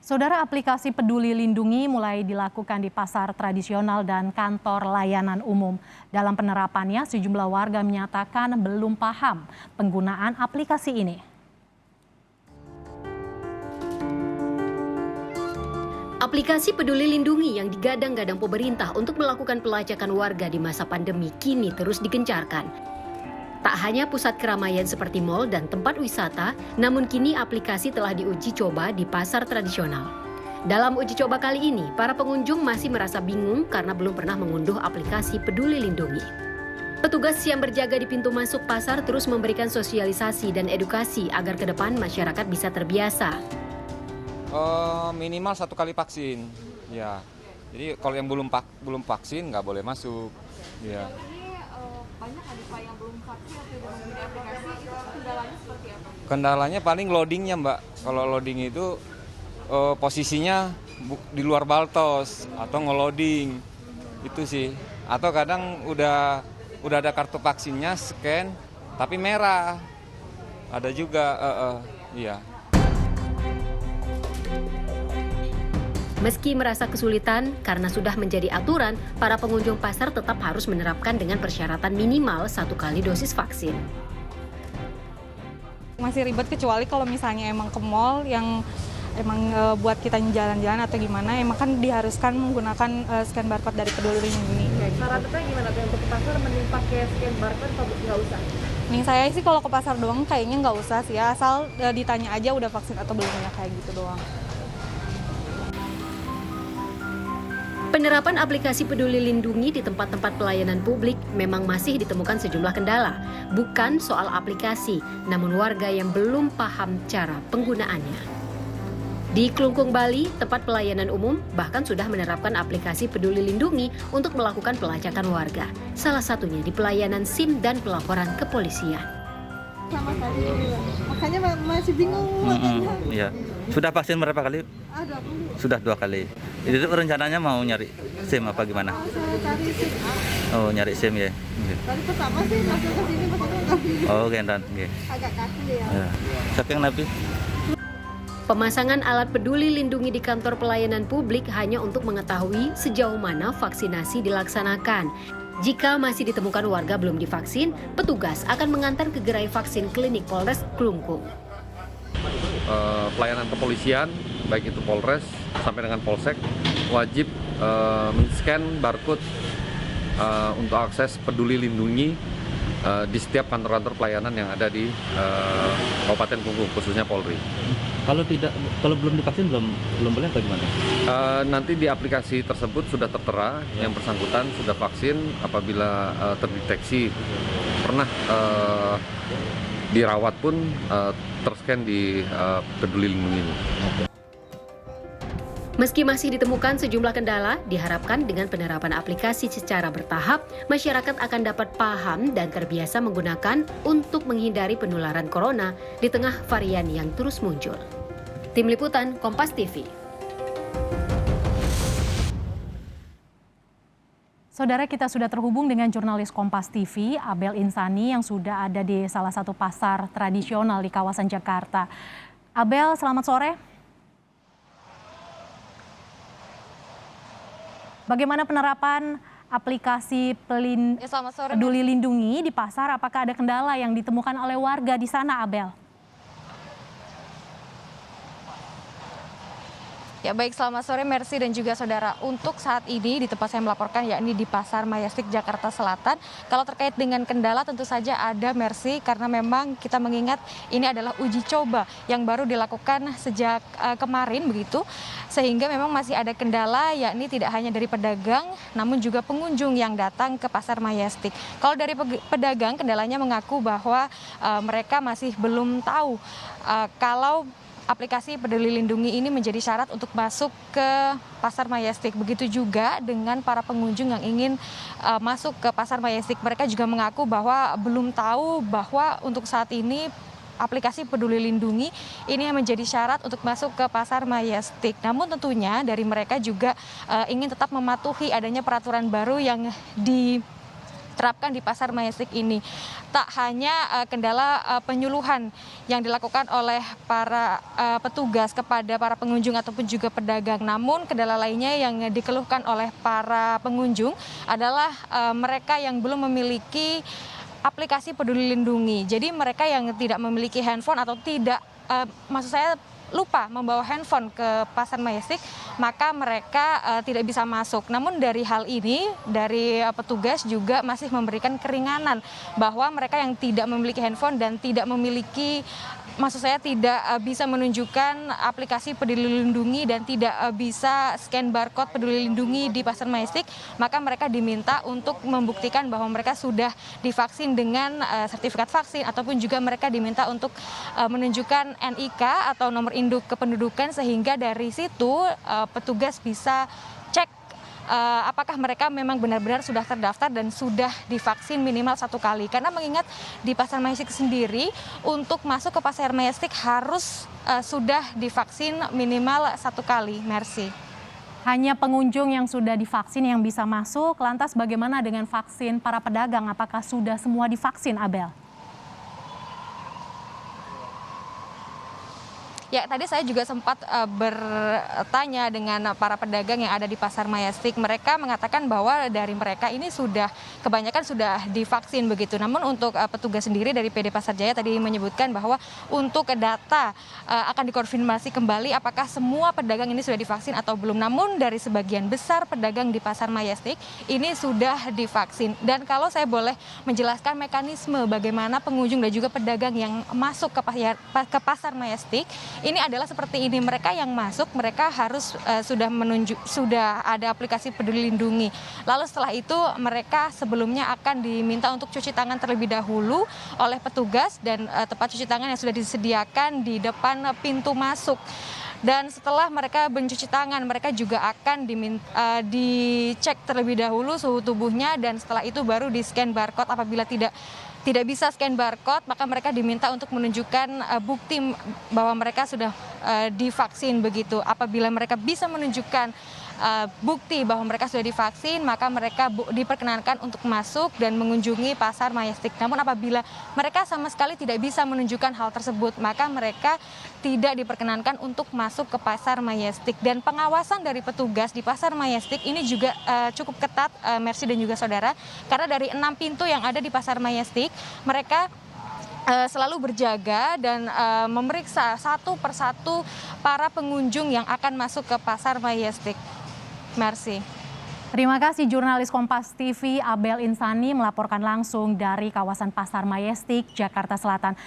Saudara, aplikasi Peduli Lindungi mulai dilakukan di pasar tradisional dan kantor layanan umum. Dalam penerapannya, sejumlah warga menyatakan belum paham penggunaan aplikasi ini. Aplikasi Peduli Lindungi yang digadang-gadang pemerintah untuk melakukan pelacakan warga di masa pandemi kini terus digencarkan. Tak hanya pusat keramaian seperti mal dan tempat wisata, namun kini aplikasi telah diuji coba di pasar tradisional. Dalam uji coba kali ini, para pengunjung masih merasa bingung karena belum pernah mengunduh aplikasi Peduli Lindungi. Petugas yang berjaga di pintu masuk pasar terus memberikan sosialisasi dan edukasi agar ke depan masyarakat bisa terbiasa. Minimal 1 kali vaksin, ya. Jadi kalau yang belum vaksin nggak boleh masuk, ya. Banyak ada Pak yang belum vaksin atau tidak menggunakan aplikasi, itu kendalanya seperti apa? Kendalanya paling loadingnya, Mbak. Kalau loading itu posisinya di luar baltos atau ngeloading, itu sih. Atau kadang udah ada kartu vaksinnya, scan, tapi merah. Ada juga, iya. Meski merasa kesulitan karena sudah menjadi aturan, para pengunjung pasar tetap harus menerapkan dengan persyaratan minimal 1 kali dosis vaksin. Masih ribet kecuali kalau misalnya emang ke mall yang emang buat kita jalan-jalan atau gimana, emang kan diharuskan menggunakan scan barcode dari Peduli Lindungi. Syaratnya gimana tuh untuk ke pasar, mending pakai scan barcode atau nggak usah? Nih saya sih kalau ke pasar doang kayaknya nggak usah sih ya, asal ditanya aja udah vaksin atau belum ya, kayak gitu doang. Penerapan aplikasi Peduli Lindungi di tempat-tempat pelayanan publik memang masih ditemukan sejumlah kendala. Bukan soal aplikasi, namun warga yang belum paham cara penggunaannya. Di Klungkung, Bali, tempat pelayanan umum bahkan sudah menerapkan aplikasi Peduli Lindungi untuk melakukan pelacakan warga. Salah satunya di pelayanan SIM dan pelaporan kepolisian. Sama tadi, makanya masih bingung makanya. Iya. Sudah vaksin berapa kali? Ada dulu. Sudah 2 kali. Itu rencananya mau nyari SIM apa gimana? Saya cari SIM A. Oh, nyari SIM ya. Tadi pertama sih masuk ke sini maksudnya nggak bisa. Oh, gendan. Okay. Agak kaku ya. Ya. Saking nabi. Pemasangan alat Peduli Lindungi di kantor pelayanan publik hanya untuk mengetahui sejauh mana vaksinasi dilaksanakan. Jika masih ditemukan warga belum divaksin, petugas akan mengantar ke gerai vaksin klinik Polres Klungkung. Pelayanan kepolisian, baik itu Polres sampai dengan Polsek, wajib men-scan barcode untuk akses Peduli Lindungi di setiap kantor-kantor pelayanan yang ada di Kabupaten Klungkung, khususnya Polri. Kalau belum divaksin belum boleh atau gimana? Nanti di aplikasi tersebut sudah tertera yang bersangkutan sudah vaksin apabila terdeteksi pernah dirawat pun terscan di Peduli Lindungi. Meski masih ditemukan sejumlah kendala, diharapkan dengan penerapan aplikasi secara bertahap, masyarakat akan dapat paham dan terbiasa menggunakan untuk menghindari penularan corona di tengah varian yang terus muncul. Tim Liputan Kompas TV. Saudara, kita sudah terhubung dengan jurnalis Kompas TV, Abel Insani, yang sudah ada di salah satu pasar tradisional di kawasan Jakarta. Abel, selamat sore. Bagaimana penerapan aplikasi Peduli Lindungi di pasar? Apakah ada kendala yang ditemukan oleh warga di sana, Abel? Ya baik, selamat sore Mercy dan juga saudara. Untuk saat ini di tempat saya melaporkan, yakni di Pasar Majestic Jakarta Selatan. Kalau terkait dengan kendala tentu saja ada, Mercy, karena memang kita mengingat ini adalah uji coba yang baru dilakukan sejak kemarin begitu. Sehingga memang masih ada kendala, yakni tidak hanya dari pedagang namun juga pengunjung yang datang ke Pasar Majestic. Kalau dari pedagang, kendalanya mengaku bahwa mereka masih belum tahu kalau aplikasi Peduli Lindungi ini menjadi syarat untuk masuk ke Pasar Majestic. Begitu juga dengan para pengunjung yang ingin masuk ke Pasar Majestic. Mereka juga mengaku bahwa belum tahu bahwa untuk saat ini aplikasi Peduli Lindungi ini yang menjadi syarat untuk masuk ke Pasar Majestic. Namun tentunya dari mereka juga ingin tetap mematuhi adanya peraturan baru yang diterapkan di Pasar Majestic ini. Tak hanya kendala penyuluhan yang dilakukan oleh para petugas kepada para pengunjung ataupun juga pedagang, namun kendala lainnya yang dikeluhkan oleh para pengunjung adalah mereka yang belum memiliki aplikasi Peduli Lindungi. Jadi mereka yang tidak memiliki handphone atau tidak, maksud saya lupa membawa handphone ke Pasar Majestic, maka mereka tidak bisa masuk. Namun dari hal ini, dari petugas juga masih memberikan keringanan bahwa mereka yang tidak memiliki handphone dan tidak memiliki, maksud saya tidak bisa menunjukkan aplikasi Peduli Lindungi dan tidak bisa scan barcode Peduli Lindungi di Pasar Majestic, maka mereka diminta untuk membuktikan bahwa mereka sudah divaksin dengan sertifikat vaksin, ataupun juga mereka diminta untuk menunjukkan NIK atau nomor induk kependudukan, sehingga dari situ petugas bisa cek apakah mereka memang benar-benar sudah terdaftar dan sudah divaksin minimal 1 kali. Karena mengingat di Pasar Majestic sendiri, untuk masuk ke Pasar Majestic harus sudah divaksin minimal 1 kali. Mercy. Hanya pengunjung yang sudah divaksin yang bisa masuk. Lantas bagaimana dengan vaksin para pedagang? Apakah sudah semua divaksin, Abel? Ya, tadi saya juga sempat bertanya dengan para pedagang yang ada di Pasar Majestic. Mereka mengatakan bahwa dari mereka ini kebanyakan sudah divaksin begitu. Namun untuk petugas sendiri dari PD Pasar Jaya tadi menyebutkan bahwa untuk data akan dikonfirmasi kembali apakah semua pedagang ini sudah divaksin atau belum. Namun dari sebagian besar pedagang di Pasar Majestic ini sudah divaksin. Dan kalau saya boleh menjelaskan mekanisme bagaimana pengunjung dan juga pedagang yang masuk ke Pasar Majestic, ini adalah seperti ini. Mereka yang masuk, mereka harus sudah ada aplikasi Peduli Lindungi. Lalu setelah itu mereka sebelumnya akan diminta untuk cuci tangan terlebih dahulu oleh petugas, dan tempat cuci tangan yang sudah disediakan di depan pintu masuk. Dan setelah mereka mencuci tangan, mereka juga akan dicek terlebih dahulu suhu tubuhnya, dan setelah itu baru di-scan barcode. Apabila tidak bisa scan barcode, maka mereka diminta untuk menunjukkan bukti bahwa mereka sudah divaksin begitu. Apabila mereka bisa menunjukkan bukti bahwa mereka sudah divaksin, maka mereka diperkenankan untuk masuk dan mengunjungi Pasar Majestic. Namun apabila mereka sama sekali tidak bisa menunjukkan hal tersebut, maka mereka tidak diperkenankan untuk masuk ke Pasar Majestic. Dan pengawasan dari petugas di Pasar Majestic ini juga cukup ketat, Mercy dan juga saudara, karena dari 6 pintu yang ada di Pasar Majestic, mereka selalu berjaga dan memeriksa satu persatu para pengunjung yang akan masuk ke Pasar Majestic. Mercy. Terima kasih jurnalis Kompas TV Abel Insani melaporkan langsung dari kawasan Pasar Majestic, Jakarta Selatan.